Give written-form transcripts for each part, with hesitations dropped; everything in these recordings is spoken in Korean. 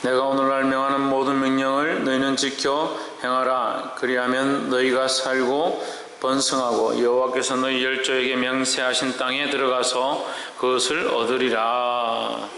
내가 오늘날 명하는 모든 명령을 너희는 지켜 행하라. 그리하면 너희가 살고 번성하고 여호와께서 너희 열조에게 맹세하신 땅에 들어가서 그것을 얻으리라.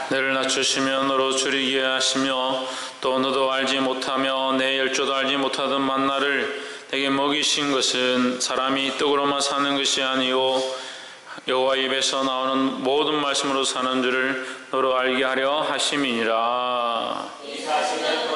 너를 낮추시며 너로 줄이게 하시며 또 너도 알지 못하며 내 열조도 알지 못하던 만나를 내게 먹이신 것은 사람이 떡으로만 사는 것이 아니요 여호와 입에서 나오는 모든 말씀으로 사는 줄을 너로 알게 하려 하심이니라. 이 사실은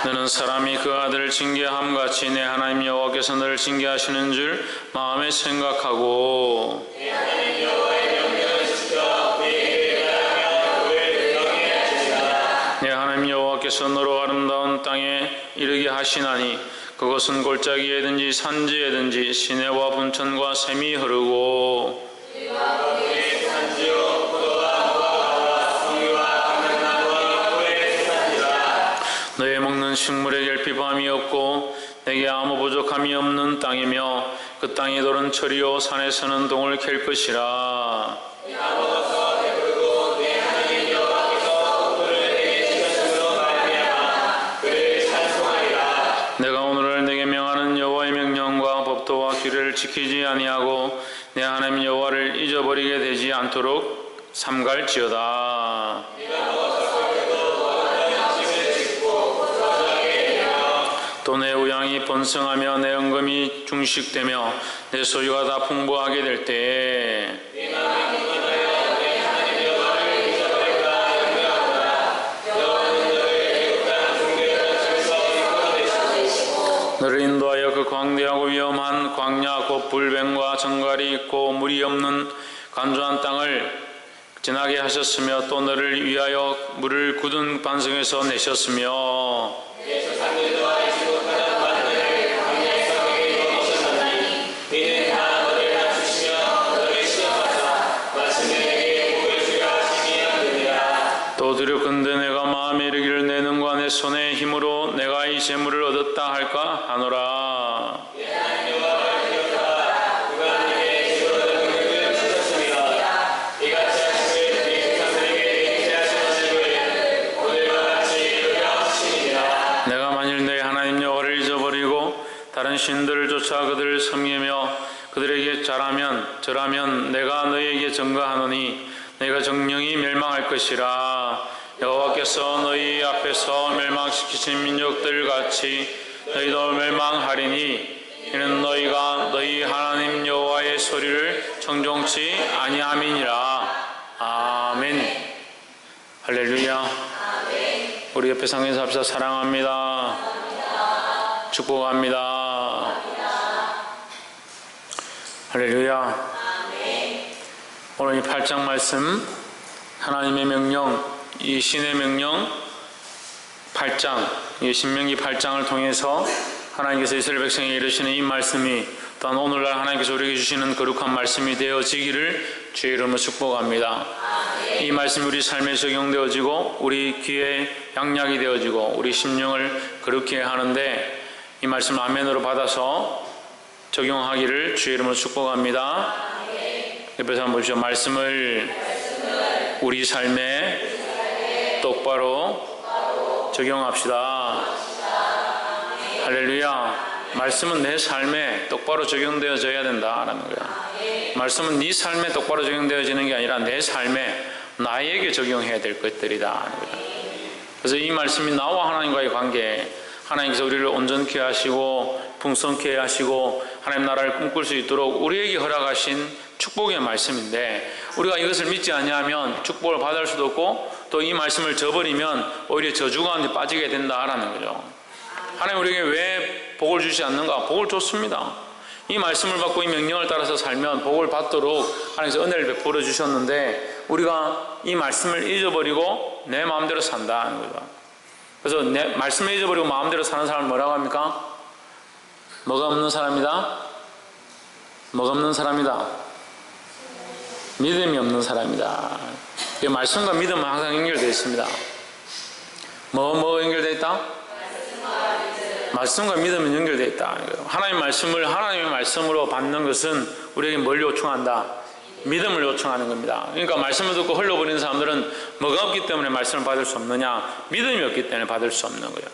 너는 사람이 그 아들을 징계함 같이 내 하나님 여호와께서 너를 징계하시는 줄 마음에 생각하고 내 하나님 여호와의 명령을 지켜 그에게 따르며 그를 경외하게 하시라. 내 하나님 여호와께서 너로 아름다운 땅에 이르게 하시나니 그것은 골짜기에든지 산지에든지 시내와 분천과 샘이 흐르고 너의 먹는 식물에 결핍함이 없고 내게 아무 부족함이 없는 땅이며 그 땅의 돌은 철이요 산에서는 동을 캘 것이라. 내가 오늘 내게 명하는 여호와의 명령과 법도와 규례를 지키지 아니하고 내 하나님 여호와를 잊어버리게 되지 않도록 삼갈지어다. 또 내 우양이 번성하며 내 은금이 중식되며 내 소유가 다 풍부하게 될 때에 너를 인도하여 그 광대하고 위험한 광야 곧 불뱀과 정갈이 있고 물이 없는 간조한 땅을 지나게 하셨으며 또 너를 위하여 물을 굳은 반석에서 내셨으며 또 두렵건대 내가 마음에 이르기를 내 능과 내 손의 힘으로 내가 이 재물을 얻었다 할까 하노라. 내가 만일 내 하나님 여호와를 잊어버리고 다른 신들을 쫓아 그들을 섬기며 그들에게 절하면 내가 너희에게 증거하노니 내가 정령이 멸망할 것이라. 여호와께서 너희 앞에서 멸망시키신 민족들 같이 너희도 멸망하리니 이는 너희가 너희 하나님 여호와의 소리를 청종치 아니함이니라. 아멘. 할렐루야. 아멘. 우리 옆에 상에서 합시다. 사랑합니다. 축복합니다. 할렐루야. 오늘 이 8장 말씀 하나님의 명령, 이 신의 명령 8장, 이 신명기 8장을 통해서 하나님께서 이스라엘 백성에게 이르시는 이 말씀이 또한 오늘날 하나님께서 우리에게 주시는 거룩한 말씀이 되어지기를 주의 이름으로 축복합니다. 이 말씀이 우리 삶에 적용되어지고 우리 귀에 양약이 되어지고 우리 심령을 거룩게 하는데 이 말씀을 아멘으로 받아서 적용하기를 주의 이름으로 축복합니다. 옆에서 한번 보시죠. 말씀을 우리 삶에 똑바로 적용합시다. 할렐루야. 말씀은 내 삶에 똑바로 적용되어져야 된다라는 거야. 말씀은 네 삶에 똑바로 적용되어지는 게 아니라 내 삶에 나에게 적용해야 될 것들이다. 그래서 이 말씀이 나와 하나님과의 관계, 하나님께서 우리를 온전케 하시고 풍성케 하시고 하나님 나라를 꿈꿀 수 있도록 우리에게 허락하신 축복의 말씀인데 우리가 이것을 믿지 아니하면 축복을 받을 수도 없고 또 이 말씀을 저버리면 오히려 저주 가운데 빠지게 된다라는 거죠. 하나님 우리에게 왜 복을 주지 않는가? 복을 줬습니다. 이 말씀을 받고 이 명령을 따라서 살면 복을 받도록 하나님께서 은혜를 베풀어 주셨는데 우리가 이 말씀을 잊어버리고 내 마음대로 산다는 거죠. 그래서 내 말씀을 잊어버리고 마음대로 사는 사람을 뭐라고 합니까? 뭐가 없는 사람이다? 뭐가 없는 사람이다? 믿음이 없는 사람이다. 말씀과 믿음은 항상 연결되어 있습니다. 뭐 연결되어 있다? 말씀과 믿음은 연결되어 있다. 하나님의 말씀을 하나님의 말씀으로 받는 것은 우리에게 뭘 요청한다? 믿음을 요청하는 겁니다. 그러니까 말씀을 듣고 흘러버리는 사람들은 뭐가 없기 때문에 말씀을 받을 수 없느냐? 믿음이 없기 때문에 받을 수 없는 거예요.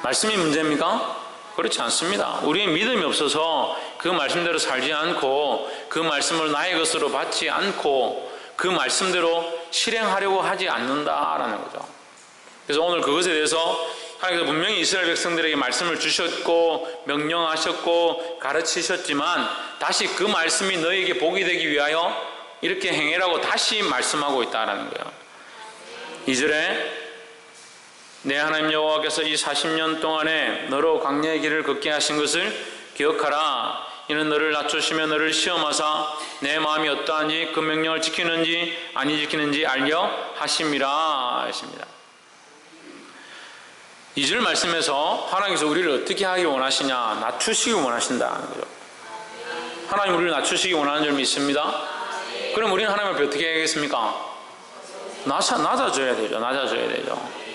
말씀이 문제입니까? 그렇지 않습니다. 우리의 믿음이 없어서 그 말씀대로 살지 않고 그 말씀을 나의 것으로 받지 않고 그 말씀대로 실행하려고 하지 않는다라는 거죠. 그래서 오늘 그것에 대해서 하나님께서 분명히 이스라엘 백성들에게 말씀을 주셨고 명령하셨고 가르치셨지만 다시 그 말씀이 너에게 복이 되기 위하여 이렇게 행해라고 다시 말씀하고 있다는 거예요. 2절에 내 하나님 여호와께서 이 40년 동안에 너로 광야의 길을 걷게 하신 것을 기억하라. 이는 너를 낮추시며 너를 시험하사 내 마음이 어떠한지 그 명령을 지키는지 아니 지키는지 알려 하심이라 하십니다. 2절 말씀에서 하나님께서 우리를 어떻게 하기 원하시냐? 낮추시기 원하신다는 거죠. 하나님 우리를 낮추시기 원하는 줄 믿습니다. 그럼 우리는 하나님 앞에 어떻게 해야겠습니까? 낮아져야 되죠. 낮아져야 되죠.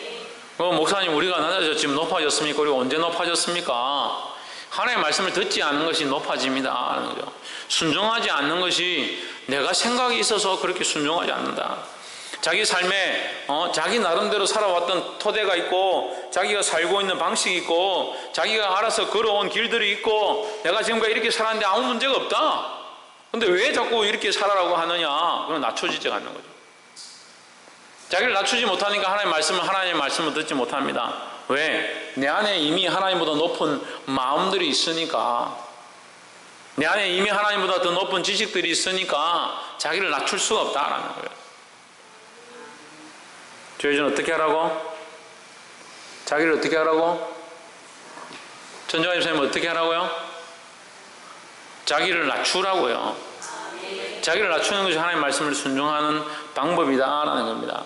목사님 우리가 낮아졌지만 높아졌습니까? 우리가 언제 높아졌습니까? 하나님의 말씀을 듣지 않는 것이 높아집니다 하는 거죠. 순종하지 않는 것이 내가 생각이 있어서 그렇게 순종하지 않는다. 자기 삶에 자기 나름대로 살아왔던 토대가 있고 자기가 살고 있는 방식이 있고 자기가 알아서 걸어온 길들이 있고 내가 지금까지 이렇게 살았는데 아무 문제가 없다. 근데 왜 자꾸 이렇게 살아라고 하느냐? 그건 낮춰지지 않는 거죠. 자기를 낮추지 못하니까 하나님의 말씀을 듣지 못합니다. 왜? 내 안에 이미 하나님보다 높은 마음들이 있으니까, 내 안에 이미 하나님보다 더 높은 지식들이 있으니까 자기를 낮출 수가 없다라는 거예요. 저희는 어떻게 하라고? 자기를 어떻게 하라고? 전정환 집사님 어떻게 하라고요? 자기를 낮추라고요. 자기를 낮추는 것이 하나님의 말씀을 순종하는 방법이다라는 겁니다.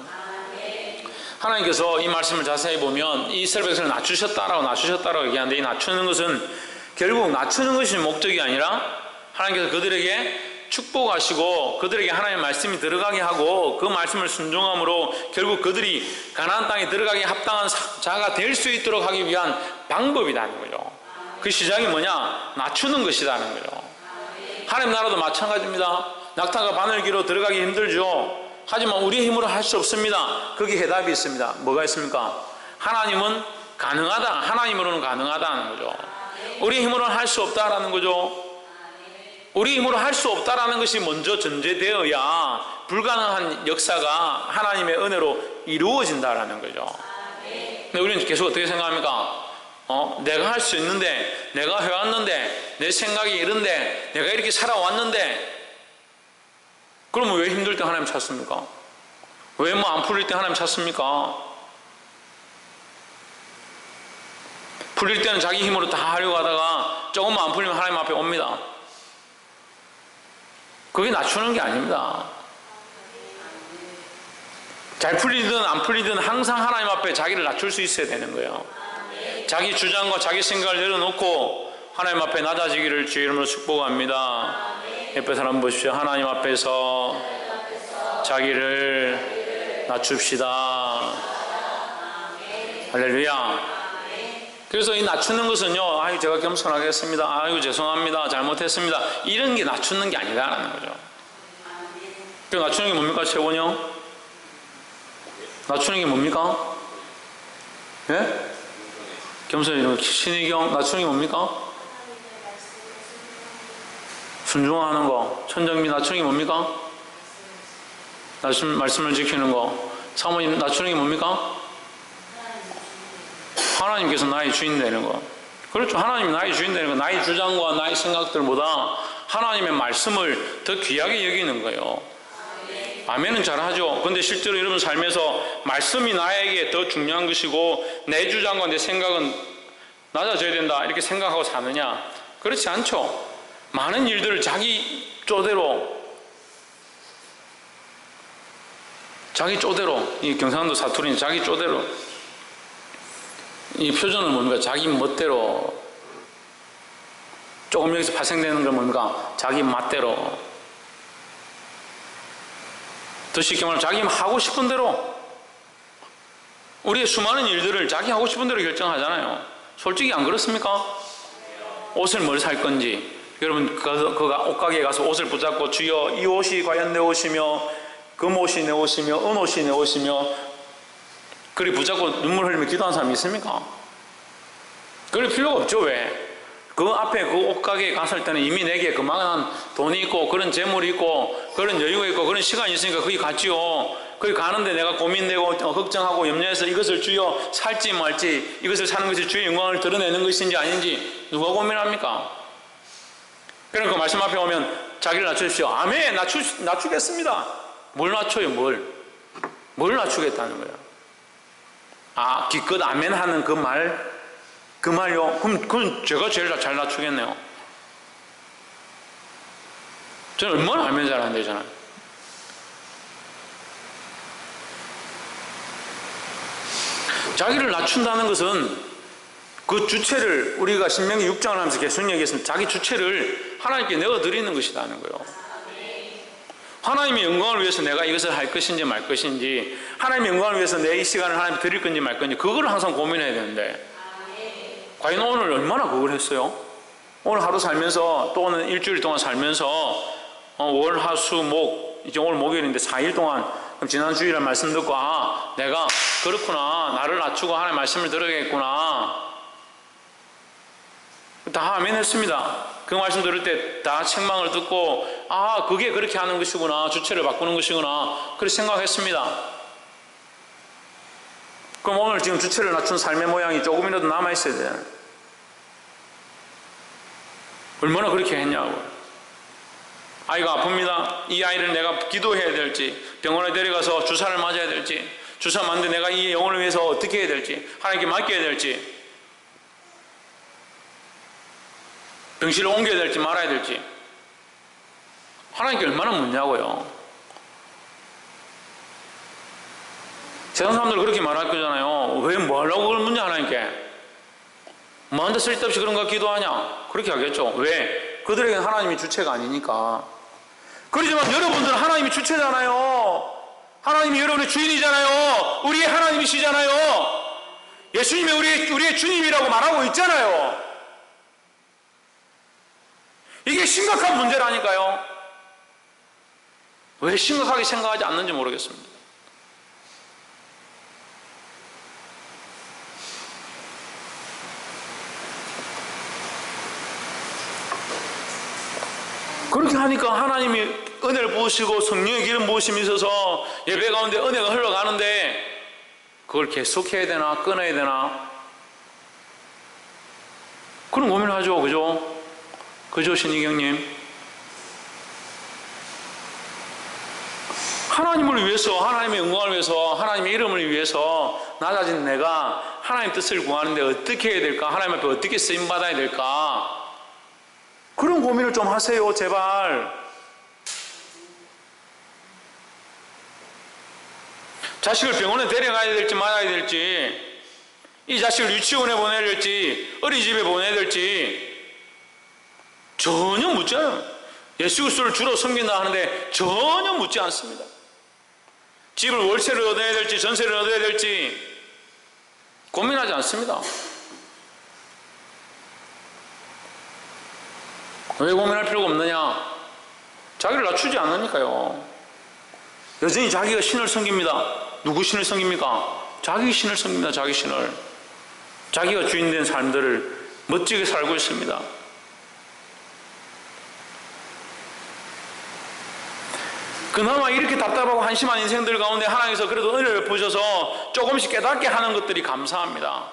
하나님께서 이 말씀을 자세히 보면 이스라엘 백성을 낮추셨다라고 얘기하는데 이 낮추는 것은 결국 낮추는 것이 목적이 아니라 하나님께서 그들에게 축복하시고 그들에게 하나님의 말씀이 들어가게 하고 그 말씀을 순종함으로 결국 그들이 가나안 땅에 들어가게 합당한 자가 될 수 있도록 하기 위한 방법이라는 거죠. 그 시작이 뭐냐? 낮추는 것이라는 거죠. 하나님 나라도 마찬가지입니다. 낙타가 바늘기로 들어가기 힘들죠. 하지만 우리의 힘으로 할 수 없습니다. 거기에 해답이 있습니다. 뭐가 있습니까? 하나님은 가능하다. 하나님으로는 가능하다는 거죠. 우리의 힘으로는 할 수 없다라는 거죠. 우리 힘으로 할 수 없다라는 것이 먼저 전제되어야 불가능한 역사가 하나님의 은혜로 이루어진다라는 거죠. 근데 우리는 계속 어떻게 생각합니까? 내가 할 수 있는데, 내가 해왔는데, 내 생각이 이런데, 내가 이렇게 살아왔는데, 그러면 왜 힘들 때 하나님 찾습니까? 왜 뭐 안 풀릴 때 하나님 찾습니까? 풀릴 때는 자기 힘으로 다 하려고 하다가 조금만 안 풀리면 하나님 앞에 옵니다. 그게 낮추는 게 아닙니다. 잘 풀리든 안 풀리든 항상 하나님 앞에 자기를 낮출 수 있어야 되는 거예요. 자기 주장과 자기 생각을 내려놓고 하나님 앞에 낮아지기를 주의 이름으로 축복합니다. 옆에 사람 보십시오. 하나님 앞에서 자기를 낮춥시다. 할렐루야. 그래서 이 낮추는 것은요, 아유 제가 겸손하겠습니다, 아유 죄송합니다, 잘못했습니다, 이런 게 낮추는 게 아니라는 거죠. 그 낮추는 게 뭡니까? 최원영? 낮추는 게 뭡니까? 예? 겸손히 신의경 낮추는 게 뭡니까? 순종하는 거. 천정미 낮추는 게 뭡니까? 말씀을 지키는 거. 사모님 낮추는 게 뭡니까? 하나님께서 나의 주인 되는 거. 그렇죠. 하나님이 나의 주인 되는 거. 나의 주장과 나의 생각들보다 하나님의 말씀을 더 귀하게 여기는 거예요. 아멘은 잘하죠. 근데 실제로 여러분 삶에서 말씀이 나에게 더 중요한 것이고 내 주장과 내 생각은 낮아져야 된다 이렇게 생각하고 사느냐? 그렇지 않죠. 많은 일들을 자기 쪼대로 이 경상도 사투리는 자기 쪼대로, 이 표준은 뭡니까? 자기 멋대로. 조금 여기서 발생되는 건 뭡니까? 자기 맛대로. 더 쉽게 말하면 자기 하고 싶은 대로, 우리의 수많은 일들을 자기 하고 싶은 대로 결정하잖아요. 솔직히 안 그렇습니까? 옷을 뭘 살 건지, 여러분 그가 옷가게에 가서 옷을 붙잡고 주여 이 옷이 과연 내 옷이며 금옷이 내 옷이며 은옷이 내 옷이며 그리 붙잡고 눈물 흘리며 기도하는 사람이 있습니까? 그럴 필요가 없죠. 왜? 그 앞에 그 옷가게에 갔을 때는 이미 내게 그만한 돈이 있고 그런 재물이 있고 그런 여유가 있고 그런 시간이 있으니까 거기 갔지요. 거기 가는데 내가 고민되고 걱정하고 염려해서 이것을 주여 살지 말지, 이것을 사는 것이 주의 영광을 드러내는 것인지 아닌지 누가 고민합니까? 그러니까 그 말씀 앞에 오면 자기를 낮추십시오. 아멘, 낮추겠습니다. 뭘 낮춰요? 뭘 낮추겠다는 거야? 아, 기껏 아멘 하는 그 말요? 그건 제가 제일 잘 낮추겠네요. 저는 얼마나 아멘 잘하는데, 저는. 자기를 낮춘다는 것은 그 주체를, 우리가 신명기 6장을 하면서 계속 얘기했습니다. 자기 주체를 하나님께 내어드리는 것이라는 거예요. 하나님의 영광을 위해서 내가 이것을 할 것인지 말 것인지, 하나님의 영광을 위해서 내 이 시간을 하나님께 드릴 건지 말 건지, 그걸 항상 고민해야 되는데, 과연 오늘 얼마나 그걸 했어요? 오늘 하루 살면서, 또 오늘 일주일 동안 살면서 월, 화, 수, 목, 이제 오늘 목요일인데 4일 동안, 그럼 지난 주일에 말씀 듣고, 아, 내가 그렇구나, 나를 낮추고 하나님의 말씀을 들어야겠구나, 다 아멘 했습니다. 그 말씀 들을 때 다 책망을 듣고, 아, 그게 그렇게 하는 것이구나, 주체를 바꾸는 것이구나, 그렇게 생각했습니다. 그럼 오늘 지금 주체를 낮춘 삶의 모양이 조금이라도 남아있어야 돼요. 얼마나 그렇게 했냐고. 아이가 아픕니다. 이 아이를 내가 기도해야 될지, 병원에 데려가서 주사를 맞아야 될지, 주사 맞는데 내가 이 영혼을 위해서 어떻게 해야 될지, 하나님께 맡겨야 될지, 병실을 옮겨야 될지 말아야 될지, 하나님께 얼마나 묻냐고요. 세상 사람들 그렇게 말할 거잖아요. 왜 뭐 하려고 그걸 묻냐, 하나님께. 뭐한테 쓸데없이 그런 거 기도하냐, 그렇게 하겠죠. 왜? 그들에게는 하나님이 주체가 아니니까. 그렇지만 여러분들은 하나님이 주체잖아요. 하나님이 여러분의 주인이잖아요. 우리의 하나님이시잖아요. 예수님이 우리의 주님이라고 말하고 있잖아요. 이게 심각한 문제라니까요. 왜 심각하게 생각하지 않는지 모르겠습니다. 그렇게 하니까 하나님이 은혜를 부으시고 성령의 기름 부으심이 있어서 예배 가운데 은혜가 흘러가는데, 그걸 계속해야 되나 끊어야 되나 그런 고민을 하죠. 그죠 신희경님? 하나님을 위해서, 하나님의 영광을 위해서, 하나님의 이름을 위해서 낮아진 내가 하나님 뜻을 구하는데 어떻게 해야 될까, 하나님 앞에 어떻게 쓰임받아야 될까, 그런 고민을 좀 하세요, 제발. 자식을 병원에 데려가야 될지 말아야 될지, 이 자식을 유치원에 보내야 될지 어린이집에 보내야 될지 전혀 묻지 않아요. 예수 그리스도를 주로 섬긴다 하는데 전혀 묻지 않습니다. 집을 월세를 얻어야 될지 전세를 얻어야 될지 고민하지 않습니다. 왜 고민할 필요가 없느냐? 자기를 낮추지 않으니까요. 여전히 자기가 신을 섬깁니다. 누구 신을 섬깁니까? 자기 신을 섬깁니다. 자기 신을. 자기가 주인된 삶들을 멋지게 살고 있습니다. 그나마 이렇게 답답하고 한심한 인생들 가운데 하나님께서 그래도 은혜를 베푸셔서 조금씩 깨닫게 하는 것들이 감사합니다.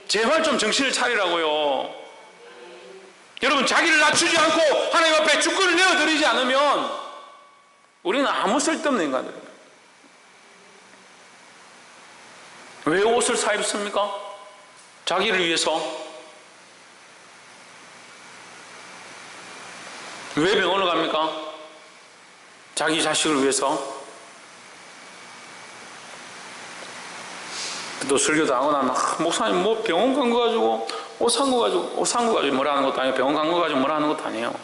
제발 좀 정신을 차리라고요. 여러분, 자기를 낮추지 않고 하나님 앞에 주권을 내어드리지 않으면 우리는 아무 쓸데없는 인간들입니다. 왜 옷을 사 입습니까? 자기를 위해서. 왜 병원을 갑니까? 자기 자식을 위해서. 또 설교도 하고 나면 목사님 뭐 병원 간 거 가지고 옷 산 거 가지고 뭐라 하는 것도 아니고 병원 간 거 가지고 뭐라 하는 것도 아니에요.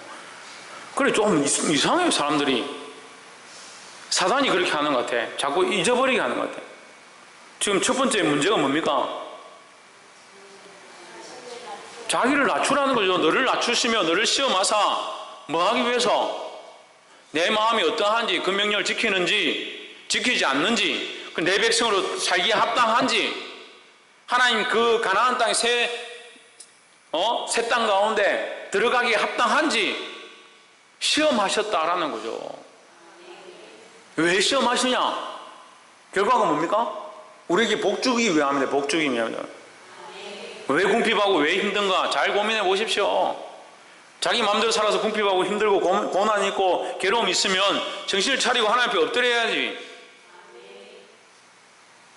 그래 좀 이상해요. 사람들이 사단이 그렇게 하는 것 같아. 자꾸 잊어버리게 하는 것 같아. 지금 첫 번째 문제가 뭡니까? 자기를 낮추라는 거죠. 너를 낮추시며 너를 시험하사 뭐 하기 위해서? 내 마음이 어떠한지, 그 명령을 지키는지 지키지 않는지, 내 백성으로 살기에 합당한지, 하나님 그 가나안 땅의 새 땅 가운데 들어가기에 합당한지 시험하셨다라는 거죠. 왜 시험하시냐? 결과가 뭡니까? 우리에게 복 주기 위함이다. 복 주기 위함이다. 왜 궁핍하고 왜 힘든가? 잘 고민해 보십시오. 자기 마음대로 살아서 궁핍하고 힘들고 고난이 있고 괴로움이 있으면 정신을 차리고 하나님 앞에 엎드려야지.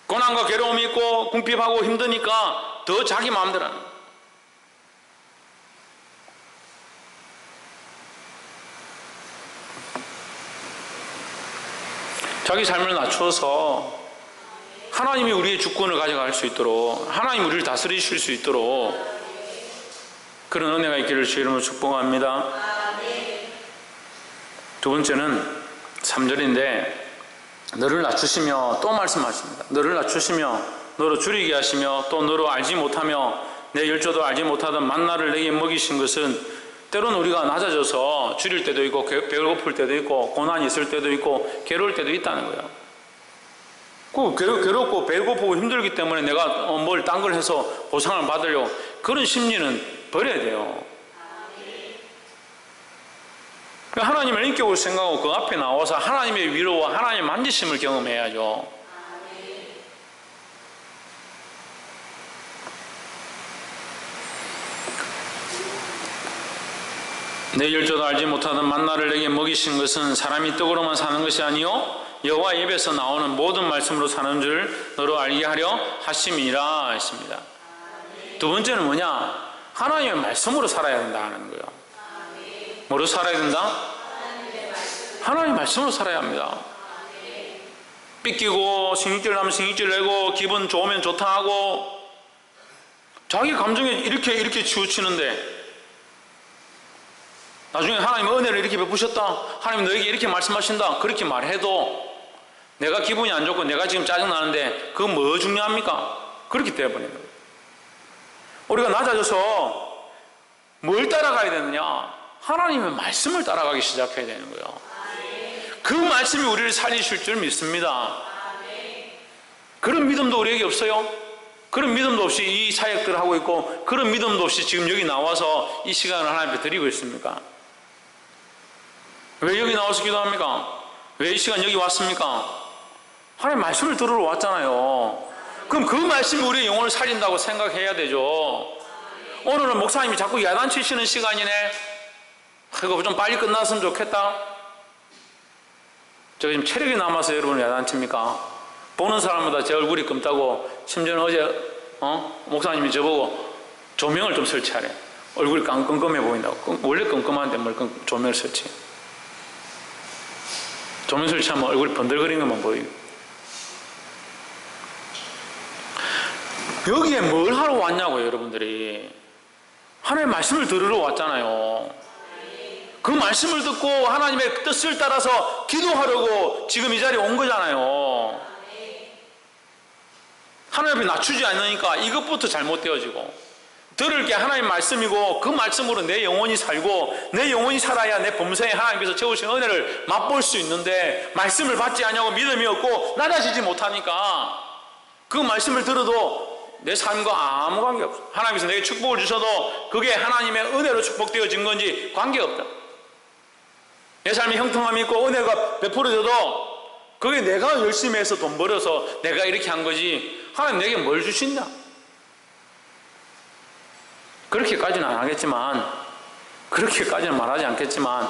고난과 괴로움이 있고 궁핍하고 힘드니까 더 자기 마음대로 하는 거예요. 자기 삶을 낮춰서 하나님이 우리의 주권을 가져갈 수 있도록, 하나님 우리를 다스리실 수 있도록 그런 은혜가 있기를 주의 이름으로 축복합니다. 두 번째는 3절인데 너를 낮추시며 또 말씀하십니다. 너를 낮추시며 너로 줄이게 하시며 또 너로 알지 못하며 내 열조도 알지 못하던 만나를 내게 먹이신 것은, 때로는 우리가 낮아져서 줄일 때도 있고 배고플 때도 있고 고난이 있을 때도 있고 괴로울 때도 있다는 거예요. 괴롭고 배고프고 힘들기 때문에 내가 뭘 딴 걸 해서 보상을 받으려고, 그런 심리는 버려야 돼요. 하나님을 인격으로 생각하고 그 앞에 나와서 하나님의 위로와 하나님의 만지심을 경험해야죠. 내 열조도 알지 못하던 만나를 내게 먹이신 것은 사람이 떡으로만 사는 것이 아니요 여호와 입에서 나오는 모든 말씀으로 사는 줄 너로 알게 하려 하심이라 했습니다. 두 번째는 뭐냐? 하나님의 말씀으로 살아야 된다는 거예요. 뭐로 살아야 된다? 하나님의 말씀으로 살아야 합니다. 삐끼고 신경질 나면 신경질 내고 기분 좋으면 좋다 하고 자기 감정에 이렇게 치우치는데 나중에 하나님 은혜를 이렇게 베푸셨다, 하나님 너에게 이렇게 말씀하신다, 그렇게 말해도 내가 기분이 안 좋고 내가 지금 짜증나는데 그거 뭐 중요합니까? 그렇기 때문에 우리가 낮아져서 뭘 따라가야 되느냐? 하나님의 말씀을 따라가기 시작해야 되는 거예요. 그 말씀이 우리를 살리실 줄 믿습니다. 그런 믿음도 우리에게 없어요? 그런 믿음도 없이 이 사역들을 하고 있고 그런 믿음도 없이 지금 여기 나와서 이 시간을 하나님께 드리고 있습니까? 왜 여기 나와서 기도합니까? 왜 이 시간 여기 왔습니까? 하나님 말씀을 들으러 왔잖아요. 그럼 그 말씀이 우리의 영혼을 살린다고 생각해야 되죠. 오늘은 목사님이 자꾸 야단치시는 시간이네. 이거 좀 빨리 끝났으면 좋겠다. 저 지금 체력이 남아서 여러분 야단칩니까? 보는 사람마다 제 얼굴이 검다고. 심지어는 어제 목사님이 저보고 조명을 좀 설치하래. 얼굴이 깜깜해 보인다고. 원래 깜깜한데 뭘 조명을 설치. 조명 설치하면 얼굴이 번들거리는 것만 보이고. 여기에 뭘 하러 왔냐고요, 여러분들이. 하나님의 말씀을 들으러 왔잖아요. 그 말씀을 듣고 하나님의 뜻을 따라서 기도하려고 지금 이 자리에 온 거잖아요. 하나님 앞에 낮추지 않으니까 이것부터 잘못되어지고, 들을 게 하나님 말씀이고 그 말씀으로 내 영혼이 살고 내 영혼이 살아야 내 범생에 하나님께서 채우신 은혜를 맛볼 수 있는데, 말씀을 받지 않냐고 믿음이 없고 낮아지지 못하니까 그 말씀을 들어도 내 삶과 아무 관계 없어. 하나님께서 내게 축복을 주셔도 그게 하나님의 은혜로 축복되어진 건지 관계없다. 내 삶에 형통함이 있고 은혜가 베풀어져도 그게 내가 열심히 해서 돈 벌어서 내가 이렇게 한 거지 하나님 내게 뭘 주신다? 그렇게까지는 안 하겠지만, 그렇게까지는 말하지 않겠지만,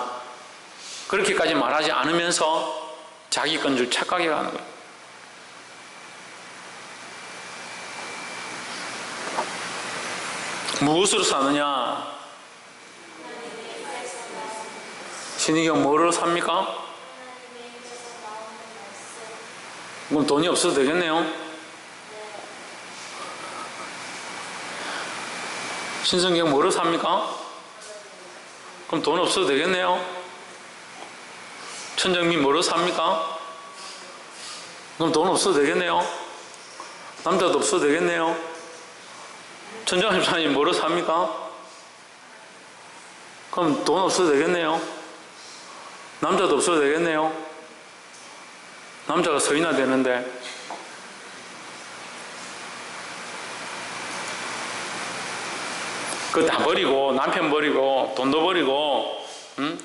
그렇게까지 말하지 않으면서 자기 건 줄 착각해 가는 거예요. 무엇으로 사느냐? 신이경 뭐로 삽니까? 그럼 돈이 없어도 되겠네요. 신성경 뭐로 삽니까? 그럼 돈 없어도 되겠네요. 천정미 뭐로 삽니까? 그럼 돈 없어도 되겠네요. 남자도 없어도 되겠네요. 천정환 집사님 뭐로 삽니까? 그럼 돈 없어도 되겠네요. 남자도 없어도 되겠네요. 남자가 서이나 되는데. 그거 다 버리고 남편 버리고 돈도 버리고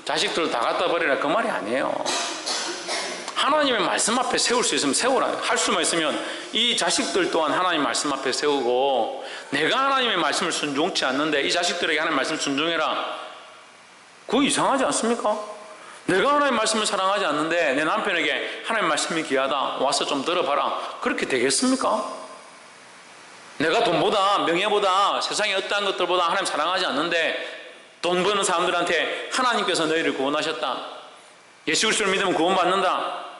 자식들 다 갖다 버리라 그 말이 아니에요. 하나님의 말씀 앞에 세울 수 있으면 세우라. 할 수만 있으면 이 자식들 또한 하나님 말씀 앞에 세우고, 내가 하나님의 말씀을 순종치 않는데 이 자식들에게 하나님의 말씀 순종해라. 그거 이상하지 않습니까? 내가 하나님의 말씀을 사랑하지 않는데 내 남편에게 하나님의 말씀이 귀하다, 와서 좀 들어봐라. 그렇게 되겠습니까? 내가 돈보다 명예보다 세상의 어떠한 것들보다 하나님 사랑하지 않는데 돈 버는 사람들한테 하나님께서 너희를 구원하셨다, 예수 그리스도를 믿으면 구원받는다,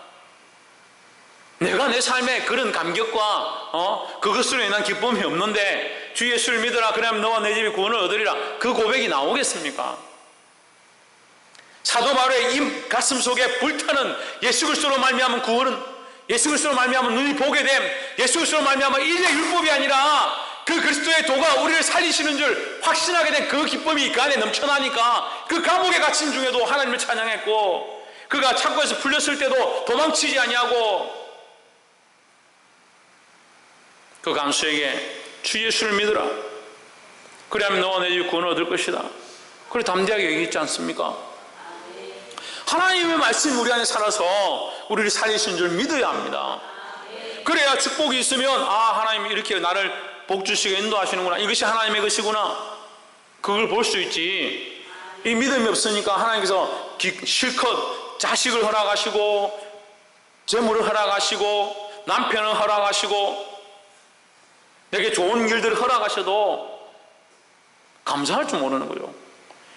내가 내 삶에 그런 감격과 그것으로 인한 기쁨이 없는데 주 예수를 믿어라, 그러면 너와 내 집이 구원을 얻으리라, 그 고백이 나오겠습니까? 사도 바울의 이 가슴 속에 불타는 예수 그리스도로 말미암은 구원은, 예수 그리스도로 말미암아 눈이 보게 됨, 예수 그리스도로 말미암아 일의 율법이 아니라 그 그리스도의 도가 우리를 살리시는 줄 확신하게 된 그 기쁨이 그 안에 넘쳐나니까 그 감옥에 갇힌 중에도 하나님을 찬양했고, 그가 창고에서 풀렸을 때도 도망치지 아니하고 그 간수에게 주 예수를 믿으라, 그래야만 너와 내 집 구원을 얻을 것이다. 그래 담대하게 얘기했지 않습니까? 하나님의 말씀이 우리 안에 살아서 우리를 살리신 줄 믿어야 합니다. 그래야 축복이 있으면 하나님이 이렇게 나를 복 주시고 인도하시는구나, 이것이 하나님의 것이구나, 그걸 볼 수 있지. 이 믿음이 없으니까 하나님께서 실컷 자식을 허락하시고 재물을 허락하시고 남편을 허락하시고 내게 좋은 일들을 허락하셔도 감사할 줄 모르는 거죠.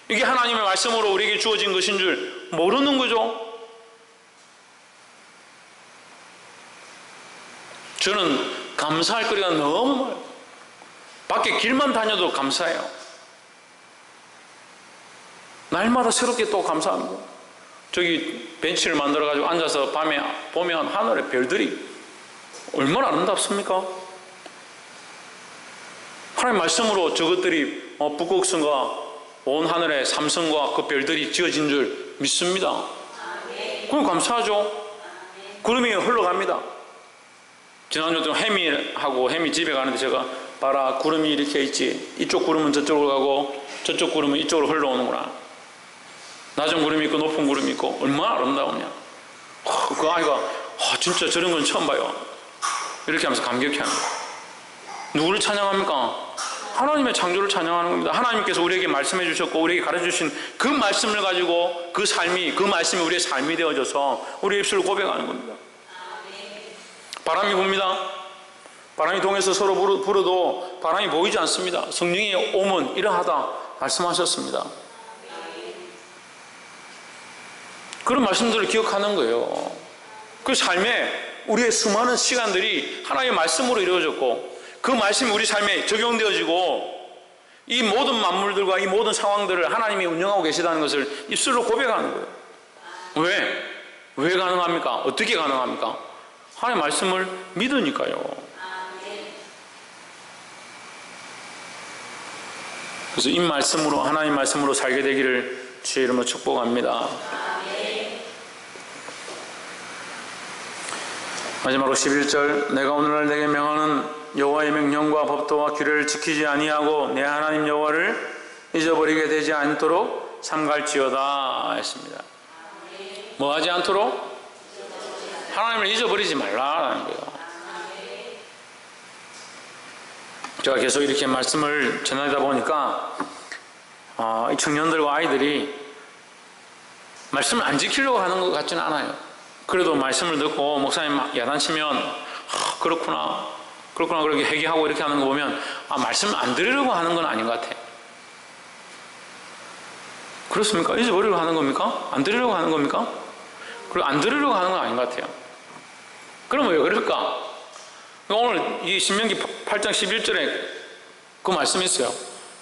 이게 하나님의 말씀으로 우리에게 주어진 것인 줄 모르는 거죠. 저는 감사할 거리가 너무 많아요. 밖에 길만 다녀도 감사해요. 날마다 새롭게 또 감사합니다. 저기 벤치를 만들어가지고 앉아서 밤에 보면 하늘의 별들이 얼마나 아름답습니까? 하나님 말씀으로 저것들이 북극성과 온 하늘의 삼성과 그 별들이 지어진 줄 믿습니다. 그럼 감사하죠. 구름이 흘러갑니다. 지난주에 햄이 집에 가는데 제가 봐라, 구름이 이렇게 있지, 이쪽 구름은 저쪽으로 가고 저쪽 구름은 이쪽으로 흘러오는구나, 낮은 구름이 있고 높은 구름이 있고 얼마나 아름다우냐. 그 아이가 진짜 저런 건 처음 봐요, 이렇게 하면서 감격해 합니다. 누구를 찬양합니까? 하나님의 창조를 찬양하는 겁니다. 하나님께서 우리에게 말씀해 주셨고 우리에게 가르쳐 주신 그 말씀을 가지고 그 말씀이 우리의 삶이 되어져서 우리의 입술로 고백하는 겁니다. 바람이 붑니다. 바람이 동해서 서로 불어도 바람이 보이지 않습니다. 성령의 오면 이러하다 말씀하셨습니다. 그런 말씀들을 기억하는 거예요. 그 삶에 우리의 수많은 시간들이 하나님의 말씀으로 이루어졌고 그 말씀이 우리 삶에 적용되어지고 이 모든 만물들과 이 모든 상황들을 하나님이 운영하고 계시다는 것을 입술로 고백하는 거예요. 왜 가능합니까? 어떻게 가능합니까? 하나님의 말씀을 믿으니까요. 그래서 이 말씀으로, 하나님 말씀으로 살게 되기를 주의 이름으로 축복합니다. 마지막으로 11절, 내가 오늘날 내게 명하는 여호와의 명령과 법도와 규례를 지키지 아니하고 내 하나님 여호와를 잊어버리게 되지 않도록 삼갈지어다 했습니다. 뭐 하지 않도록? 하나님을 잊어버리지 말라라는 거예요. 제가 계속 이렇게 말씀을 전하다 보니까 이 청년들과 아이들이 말씀을 안 지키려고 하는 것 같지는 않아요. 그래도 말씀을 듣고 목사님 야단치면 그렇구나 그렇게 회개하고 이렇게 하는 거 보면 말씀을 안 들으려고 하는 건 아닌 것 같아. 그렇습니까? 잊어버리려고 하는 겁니까? 안 들으려고 하는 겁니까? 그리고 안 들으려고 하는 건 아닌 것 같아요. 그럼 왜 그럴까? 오늘 이 신명기 8장 11절에 그 말씀이 있어요.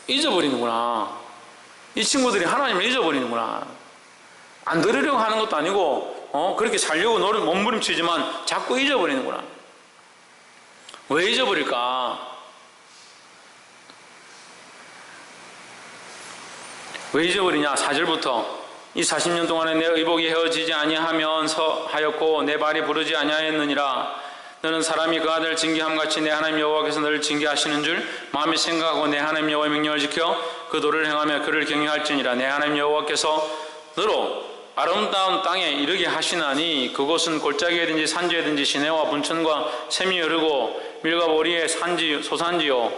잊어버리는구나. 이 친구들이 하나님을 잊어버리는구나. 안 들으려고 하는 것도 아니고 그렇게 살려고 몸부림치지만 자꾸 잊어버리는구나. 왜 잊어버릴까? 왜 잊어버리냐? 4절부터 이 40년 동안에 내 의복이 헤어지지 아니하면서 하였고 내 발이 부르지 아니하였느니라. 너는 사람이 그 아들 징계함같이 내 하나님 여호와께서 너를 징계하시는 줄 마음에 생각하고 내 하나님 여호와의 명령을 지켜 그 도를 행하며 그를 경외할지니라. 내 하나님 여호와께서 너로 아름다운 땅에 이르게 하시나니 그곳은 골짜기에든지 산지에든지 시내와 분천과 샘이 흐르고 밀과 보리의 소산지요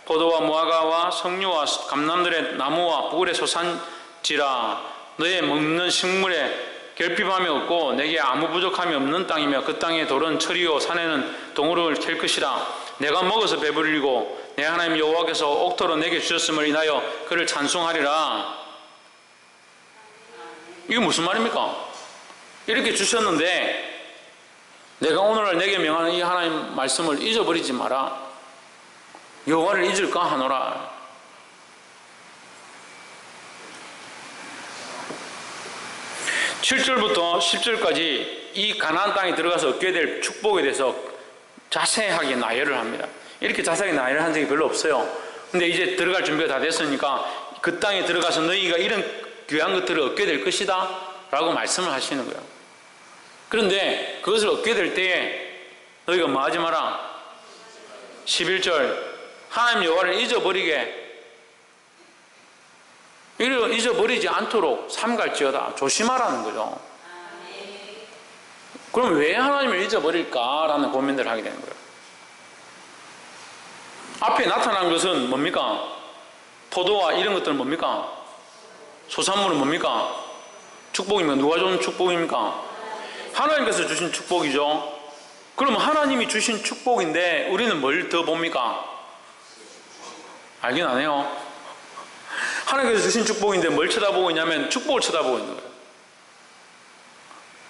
포도와 무화과와 석류와 감람들의 나무와 뿔의 소산지라. 너의 먹는 식물에 결핍함이 없고 내게 아무 부족함이 없는 땅이며 그 땅의 돌은 철이요 산에는 동으로 캘 것이라. 내가 먹어서 배부르고 내 하나님 여호와께서 옥토로 내게 주셨음을 인하여 그를 찬송하리라. 이게 무슨 말입니까? 이렇게 주셨는데 내가 오늘날 내게 명하는 이 하나님 말씀을 잊어버리지 마라. 여호와를 잊을까 하노라. (7절부터) (10절까지) 이 가나안 땅에 들어가서 얻게 될 축복에 대해서 자세하게 나열을 합니다. 이렇게 자세하게 나열을 한 적이 별로 없어요. 근데 이제 들어갈 준비가 다 됐으니까 그 땅에 들어가서 너희가 이런 귀한 것들을 얻게 될 것이다 라고 말씀을 하시는 거예요. 그런데 그것을 얻게 될 때에 너희가 뭐 하지 마라? 11절 하나님 여호와를 잊어버리게 잊어버리지 않도록 삼갈지어다. 조심하라는 거죠. 그럼 왜 하나님을 잊어버릴까라는 고민들을 하게 되는 거예요. 앞에 나타난 것은 뭡니까? 포도와 이런 것들은 뭡니까? 소산물은 뭡니까? 축복입니까? 누가 준 축복입니까? 하나님께서 주신 축복이죠. 그럼 하나님이 주신 축복인데 우리는 뭘 더 봅니까? 알긴 안 해요. 하나님께서 주신 축복인데 뭘 쳐다보고 있냐면 축복을 쳐다보고 있는 거예요.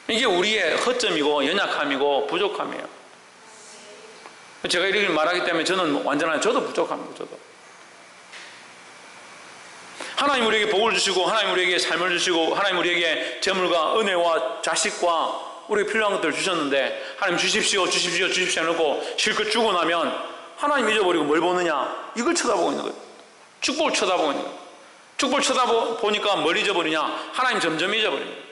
이게 우리의 허점이고 연약함이고 부족함이에요. 제가 이렇게 말하기 때문에 저는 완전한 저도 부족합니다. 저도. 하나님 우리에게 복을 주시고 하나님 우리에게 삶을 주시고 하나님 우리에게 재물과 은혜와 자식과 우리에게 필요한 것들을 주셨는데 하나님 주십시오 주십시오 주십시오 해놓고 실컷 주고 나면 하나님 잊어버리고 뭘 보느냐? 이걸 쳐다보고 있는 거예요. 축복을 쳐다보고 있는 거예요. 축복을 쳐다보니까 뭘 잊어버리냐? 하나님 점점 잊어버립니다.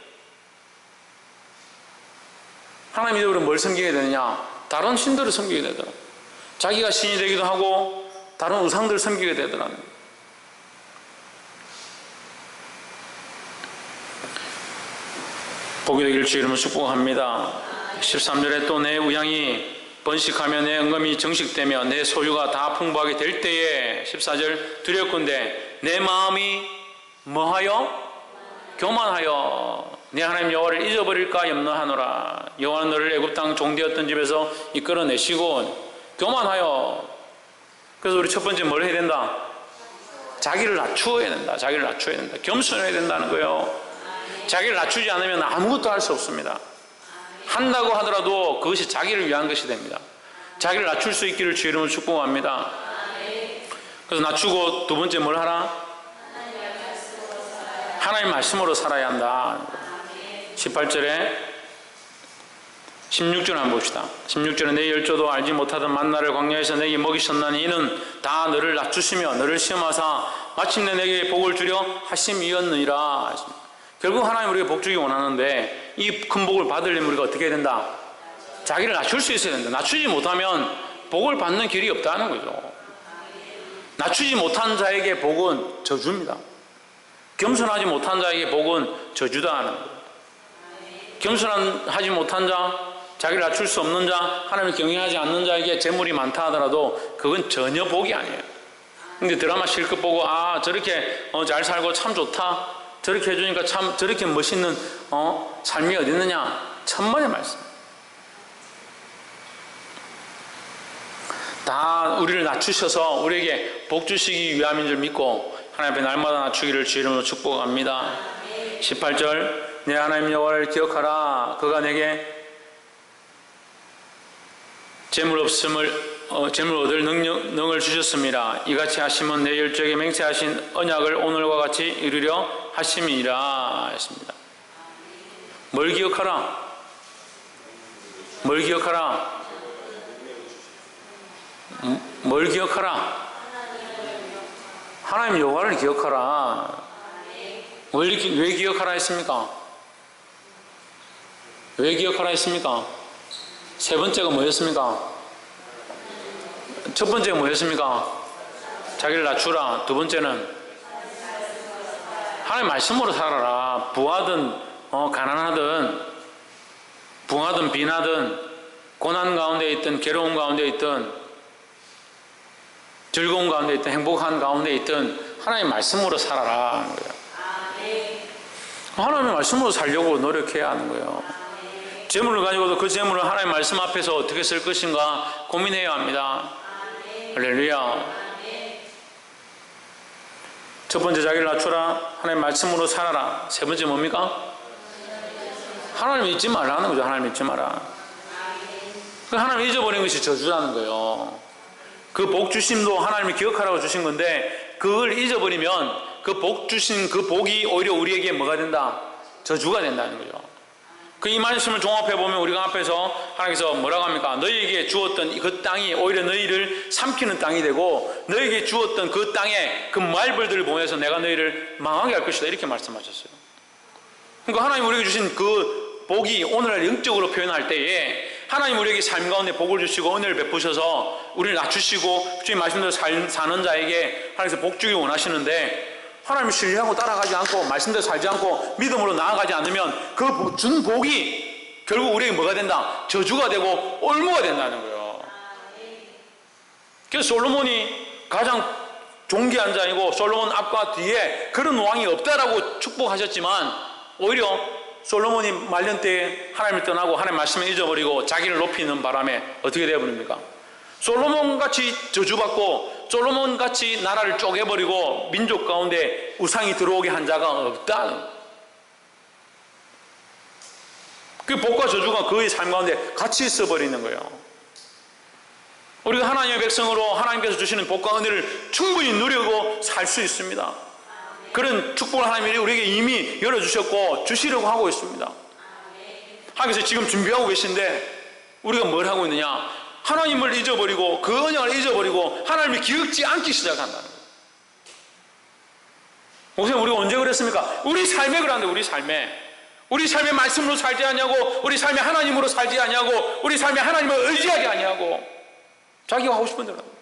하나님 잊어버리면 뭘 섬기게 되느냐? 다른 신들을 섬기게 되더라. 자기가 신이 되기도 하고 다른 우상들을 섬기게 되더라는 거예요. 복이 되기를 주 이름으로 축복합니다. 13절에 또 내 우양이 번식하며 내 은금이 정식되며 내 소유가 다 풍부하게 될 때에 14절 두렵건대 내 마음이 뭐하여? 교만하여 내 하나님 여호와를 잊어버릴까 염려하노라. 여호와는 너를 애굽 땅 종되었던 집에서 이끌어내시고 교만하여. 그래서 우리 첫 번째 뭘 해야 된다? 자기를 낮추어야 된다. 자기를 낮추어야 된다. 겸손해야 된다는 거예요. 자기를 낮추지 않으면 아무것도 할 수 없습니다. 한다고 하더라도 그것이 자기를 위한 것이 됩니다. 자기를 낮출 수 있기를 주 이름으로 축복합니다. 그래서 낮추고 두 번째 뭘 하라? 하나님 말씀으로 살아야 한다. 18절에 16절 한번 봅시다. 16절에 내 열조도 알지 못하던 만나를 광야에서 내게 먹이셨나니 이는 다 너를 낮추시며 너를 시험하사 마침내 내게 복을 주려 하심이었느니라. 결국 하나님 우리가 복 주기 원하는데 이 큰 복을 받으려면 우리가 어떻게 해야 된다? 자기를 낮출 수 있어야 된다. 낮추지 못하면 복을 받는 길이 없다는 거죠. 낮추지 못한 자에게 복은 저주입니다. 겸손하지 못한 자에게 복은 저주다 하는 거예요. 겸손하지 못한 자, 자기를 낮출 수 없는 자, 하나님을 경외하지 않는 자에게 재물이 많다 하더라도 그건 전혀 복이 아니에요. 근데 드라마 실컷 보고 저렇게 잘 살고 참 좋다, 저렇게 해주니까 참 저렇게 멋있는 삶이 어디 있느냐? 천만의 말씀. 다 우리를 낮추셔서 우리에게 복 주시기 위함인 줄 믿고 하나님 앞에 날마다 낮추기를 주 이름으로 축복합니다. 18절 내 하나님 여호와를 기억하라. 그가 내게 재물 얻을 능을 주셨습니다. 이같이 하시면 내 열조에게 맹세하신 언약을 오늘과 같이 이루려 하심이니라 했습니다. 뭘 기억하라? 뭘 기억하라? 뭘 기억하라? 하나님 여호와를 기억하라. 왜 기억하라 했습니까? 왜 기억하라 했습니까? 세 번째가 뭐였습니까? 첫 번째가 뭐였습니까? 자기를 낮추라. 두 번째는 하나님 말씀으로 살아라. 부하든 가난하든 붕하든 빈하든 고난 가운데 있든 괴로움 가운데 있든 즐거운 가운데 있든 행복한 가운데 있든 하나님 말씀으로 살아라 하는 거예요. 하나님의 말씀으로 살려고 노력해야 하는 거예요. 재물을 가지고도 그 재물을 하나님 말씀 앞에서 어떻게 쓸 것인가 고민해야 합니다. 할렐루야. 첫 번째 자기를 낮추라. 하나님 말씀으로 살아라. 세 번째 뭡니까? 하나님 잊지 말라는 거죠. 하나님 잊지 마라. 하나님 잊어버린 것이 저주라는 거예요. 그 복 주심도 하나님이 기억하라고 주신 건데 그걸 잊어버리면 그 복 주신 그 복이 오히려 우리에게 뭐가 된다? 저주가 된다는 거죠. 그 이 말씀을 종합해 보면 우리가 앞에서 하나님께서 뭐라고 합니까? 너희에게 주었던 그 땅이 오히려 너희를 삼키는 땅이 되고 너희에게 주었던 그 땅에 그 말벌들을 보내서 내가 너희를 망하게 할 것이다 이렇게 말씀하셨어요. 그러니까 하나님 우리에게 주신 그 복이 오늘날 영적으로 표현할 때에 하나님 우리에게 삶 가운데 복을 주시고 은혜를 베푸셔서 우리를 낮추시고 주님 말씀대로 사는 자에게 하나님께서 복 주기 원하시는데 하나님을 신뢰하고 따라가지 않고 말씀대로 살지 않고 믿음으로 나아가지 않으면 그 준 복이 결국 우리에게 뭐가 된다? 저주가 되고 올무가 된다는 거예요. 그래서 솔로몬이 가장 존귀한 자이고 솔로몬 앞과 뒤에 그런 왕이 없다라고 축복하셨지만 오히려 솔로몬이 말년 때에 하나님을 떠나고 하나님 말씀을 잊어버리고 자기를 높이는 바람에 어떻게 되어버립니까? 솔로몬같이 저주받고 솔로몬같이 나라를 쪼개버리고 민족 가운데 우상이 들어오게 한 자가 없다. 그 복과 저주가 그의 삶 가운데 같이 있어버리는 거예요. 우리가 하나님의 백성으로 하나님께서 주시는 복과 은혜를 충분히 누리고 살 수 있습니다. 그런 축복을 하나님이 우리에게 이미 열어주셨고 주시려고 하고 있습니다. 하나님께서 지금 준비하고 계신데 우리가 뭘 하고 있느냐? 하나님을 잊어버리고 그 언약을 잊어버리고 하나님을 기억지 않기 시작한다는 거예요. 보세요, 우리가 언제 그랬습니까? 우리 삶에 그러는데 우리 삶의 말씀으로 살지 아니하고 우리 삶의 하나님으로 살지 아니하고 우리 삶의 하나님을 의지하지 아니하고 자기가 하고 싶은 대로 합니다.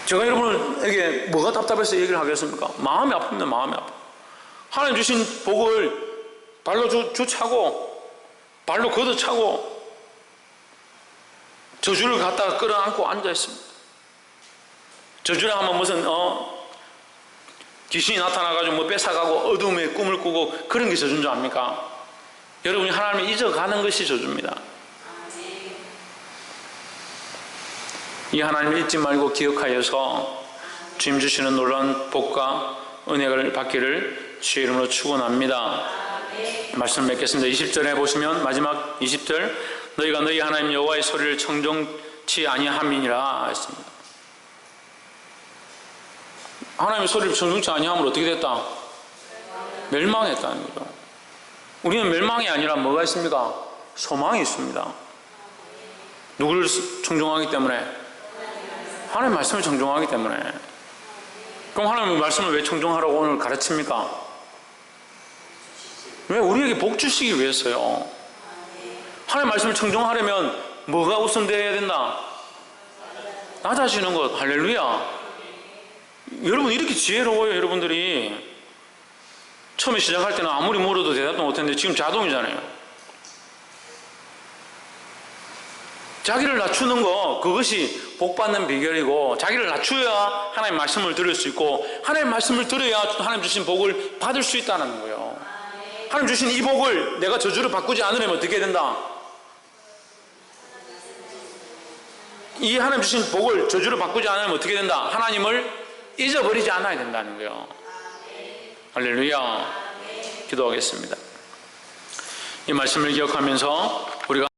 제가 여러분에게 뭐가 답답해서 얘기를 하겠습니까? 마음이 아픕니다. 마음이 아파. 하나님 주신 복을 발로 주차고 발로 걷어차고 저주를 갖다가 끌어안고 앉아있습니다. 저주라 하면 무슨 귀신이 나타나가지고 뭐 뺏어가고 어둠에 꿈을 꾸고 그런 게 저주인 줄 압니까? 여러분이 하나님을 잊어가는 것이 저주입니다. 이 하나님을 잊지 말고 기억하여서 주님 주시는 놀라운 복과 은혜를 받기를 주의 이름으로 축원합니다. 말씀 맺겠습니다. 20절에 보시면 마지막 20절 너희가 너희 하나님 여호와의 소리를 청종치 아니함이니라 했습니다. 하나님의 소리를 청종치 아니함으로 어떻게 됐다? 멸망했다는 거죠. 우리는 멸망이 아니라 뭐가 있습니까? 소망이 있습니다. 누구를 청종하기 때문에? 하나님의 말씀을 청종하기 때문에. 그럼 하나님의 말씀을 왜 청종하라고 오늘 가르칩니까? 왜? 우리에게 복 주시기 위해서요. 하나님의 말씀을 청종하려면 뭐가 우선되어야 된다? 낮아지는 것. 할렐루야. 여러분 이렇게 지혜로워요. 여러분들이 처음에 시작할 때는 아무리 물어도 대답도 못했는데 지금 자동이잖아요. 자기를 낮추는 거 그것이 복받는 비결이고 자기를 낮추어야 하나님 말씀을 들을 수 있고 하나님 말씀을 들어야 하나님 주신 복을 받을 수 있다는 거예요. 하나님 주신 이 복을 내가 저주를 바꾸지 않으면 어떻게 된다? 이 하나님 주신 복을 저주를 바꾸지 않으면 어떻게 된다? 하나님을 잊어버리지 않아야 된다는 거예요. 할렐루야. 기도하겠습니다. 이 말씀을 기억하면서 우리가